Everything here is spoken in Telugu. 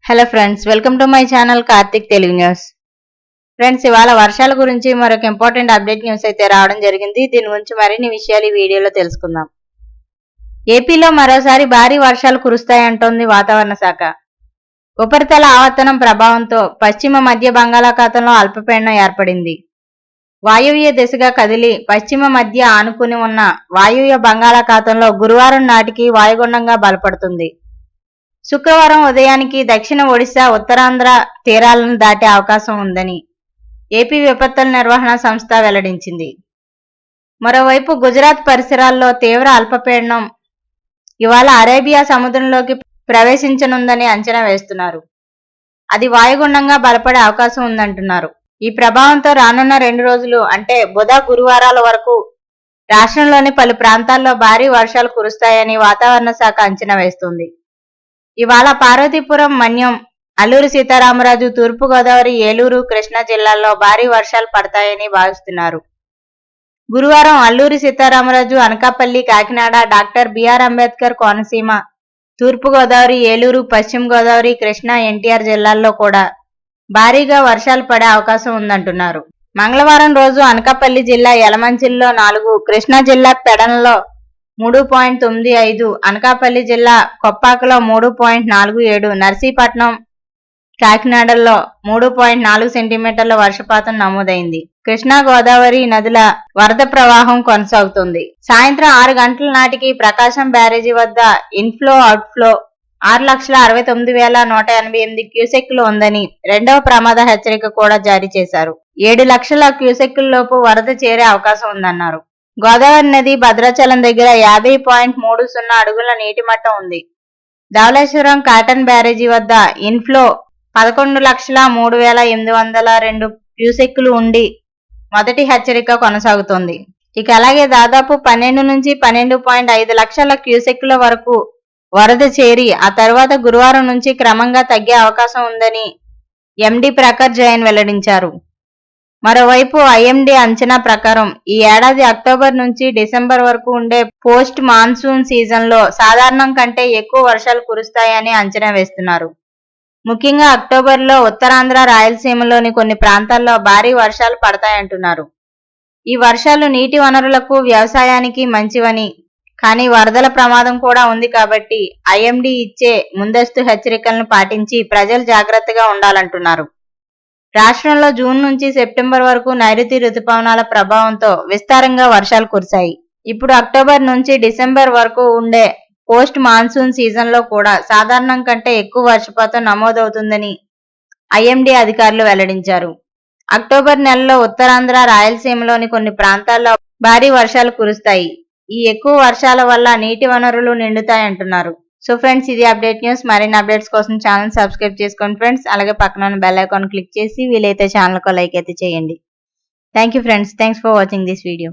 Hello friends, welcome to my channel Karthik Telugu news. Friends, ఇవాళ వర్షాల గురించి మరొక ఇంపార్టెంట్ అప్డేట్ న్యూస్ అయితే రావడం జరిగింది. దీని గురించి మరిన్ని విషయాలు ఈ వీడియోలో తెలుసుకుందాం. ఏపీలో మరోసారి భారీ వర్షాలు కురుస్తాయంటోంది వాతావరణ శాఖ. ఉపరితల ఆవర్తనం ప్రభావంతో పశ్చిమ మధ్య బంగాళాఖాతంలో అల్పపీడనం ఏర్పడింది. వాయువ్య దిశగా కదిలి పశ్చిమ మధ్య ఆనుకుని ఉన్న వాయువ్య బంగాళాఖాతంలో గురువారం నాటికి వాయుగుండంగా బలపడుతుంది. శుక్రవారం ఉదయానికి దక్షిణ ఒడిశా, ఉత్తరాంధ్ర తీరాలను దాటే అవకాశం ఉందని ఏపీ విపత్తుల నిర్వహణ సంస్థ వెల్లడించింది. మరోవైపు గుజరాత్ పరిసరాల్లో తీవ్ర అల్పపీడనం ఇవాళ అరేబియా సముద్రంలోకి ప్రవేశించనుందని అంచనా వేస్తున్నారు. అది వాయుగుండంగా బలపడే అవకాశం ఉందంటున్నారు. ఈ ప్రభావంతో రానున్న 2 రోజులు అంటే బుధ, గురువారాల వరకు రాష్ట్రంలోని పలు ప్రాంతాల్లో భారీ వర్షాలు కురుస్తాయని వాతావరణ శాఖ అంచనా వేస్తుంది. ఇవాళ పార్వతీపురం, మన్యం, అల్లూరి సీతారామరాజు, తూర్పుగోదావరి, ఏలూరు, కృష్ణా జిల్లాల్లో భారీ వర్షాలు పడతాయని భావిస్తున్నారు. గురువారం అల్లూరి సీతారామరాజు, అనకాపల్లి, కాకినాడ, డాక్టర్ బిఆర్ అంబేద్కర్ కోనసీమ, తూర్పుగోదావరి, ఏలూరు, పశ్చిమ గోదావరి, కృష్ణా, ఎన్టీఆర్ జిల్లాల్లో కూడా భారీగా వర్షాలు పడే అవకాశం ఉందంటున్నారు. మంగళవారం రోజు అనకాపల్లి జిల్లా యలమంచిలిలో 4, కృష్ణా జిల్లా పెడనలో 3.95, అనకాపల్లి జిల్లా కొప్పాకలో 3.47, నర్సీపట్నం, కాకినాడలో 3.4 సెంటీమీటర్ల వర్షపాతం నమోదైంది. కృష్ణా, గోదావరి నదుల వరద ప్రవాహం కొనసాగుతుంది. సాయంత్రం 6 గంటల నాటికి ప్రకాశం బ్యారేజీ వద్ద ఇన్ఫ్లో, అవుట్ఫ్లో 6,69,188 క్యూసెక్కులు ఉందని రెండవ ప్రమాద హెచ్చరిక కూడా జారీ చేశారు. 7 లక్షల క్యూసెక్కుల లోపు వరద చేరే అవకాశం ఉందన్నారు. గోదావరి నది భద్రాచలం దగ్గర 50.30 అడుగుల నీటి మట్టం ఉంది. ధవళేశ్వరం కాటన్ బ్యారేజీ వద్ద ఇన్ఫ్లో 11,03,802 క్యూసెక్కులు ఉండి మొదటి హెచ్చరిక కొనసాగుతోంది. ఇక అలాగే దాదాపు 12 నుంచి 12.5 లక్షల క్యూసెక్కుల వరకు వరద చేరి ఆ తర్వాత గురువారం నుంచి క్రమంగా తగ్గే అవకాశం ఉందని ఎండీ ప్రఖర్ జైన్ వెల్లడించారు. మరోవైపు ఐఎండీ అంచనా ప్రకారం ఈ ఏడాది అక్టోబర్ నుంచి డిసెంబర్ వరకు ఉండే పోస్ట్ మాన్సూన్ సీజన్లో సాధారణం కంటే ఎక్కువ వర్షాలు కురుస్తాయని అంచనా వేస్తున్నారు. ముఖ్యంగా అక్టోబర్లో ఉత్తరాంధ్ర, రాయలసీమలోని కొన్ని ప్రాంతాల్లో భారీ వర్షాలు పడతాయంటున్నారు. ఈ వర్షాలు నీటి వనరులకు, వ్యవసాయానికి మంచివని, కానీ వరదల ప్రమాదం కూడా ఉంది కాబట్టి ఐఎండీ ఇచ్చే ముందస్తు హెచ్చరికలను పాటించి ప్రజలు జాగ్రత్తగా ఉండాలంటున్నారు. రాష్ట్రంలో జూన్ నుంచి సెప్టెంబర్ వరకు నైరుతి రుతుపవనాల ప్రభావంతో విస్తారంగా వర్షాలు కురిశాయి. ఇప్పుడు అక్టోబర్ నుంచి డిసెంబర్ వరకు ఉండే పోస్ట్ మాన్సూన్ సీజన్లో కూడా సాధారణం కంటే ఎక్కువ వర్షపాతం నమోదవుతుందని ఐఎండీ అధికారులు వెల్లడించారు. అక్టోబర్ నెలలో ఉత్తరాంధ్ర, రాయలసీమలోని కొన్ని ప్రాంతాల్లో భారీ వర్షాలు కురుస్తాయి. ఈ ఎక్కువ వర్షాల వల్ల నీటి వనరులు నిండుతాయంటున్నారు. సో ఫ్రెండ్స్, ఇది అప్డేట్ న్యూస్. మరిన్ని అప్డేట్స్ కోసం ఛానల్ సబ్స్క్రైబ్ చేసుకోండి ఫ్రెండ్స్. అలాగే పక్కన ఉన్న బెల్ ఐకాన్ క్లిక్ చేసి వీలైతే ఛానల్కు లైక్ అయితే చేయండి. Thank you friends. Thanks for watching this video.